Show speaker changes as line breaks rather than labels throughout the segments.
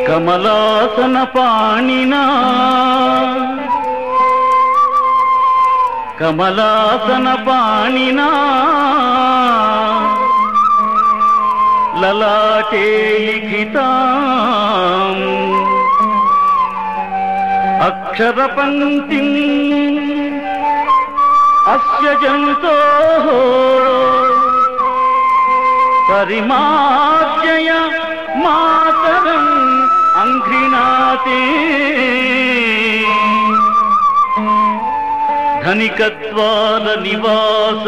కమలాసన పాణినా కమలాసన పాణినా లలాటే లిఖితాం అక్షరపంక్తిం అస్య జంతోః పరిమార్జయ మాతరం అంఘ్రిణాతే ధనికద్వార నివాస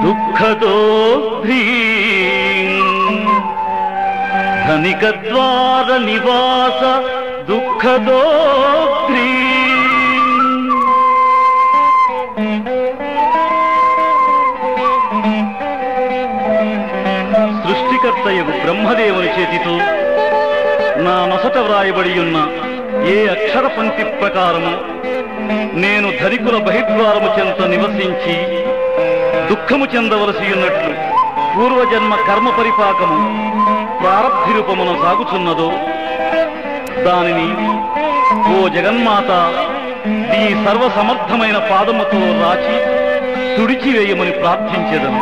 దుఃఖదోగ్రీ ధనికద్వార నివాస దుఃఖదోగ్రీ సృష్టికర్తయగు బ్రహ్మదేవుని చేతితో నా నొసట వ్రాయబడి ఉన్న ఏ అక్షర పంక్తి ప్రకారము నేను ధనికుల బహిర్ద్వారము చెంత నివసించి దుఃఖము చెందవలసి ఉన్నట్లు పూర్వజన్మ కర్మ పరిపాకము ప్రారబ్ధి రూపమున సాగుచున్నదో దానిని ఓ జగన్మాత ఈ సర్వసమర్థమైన పాదముతో రాచి తుడిచివేయమని ప్రార్థించెదను.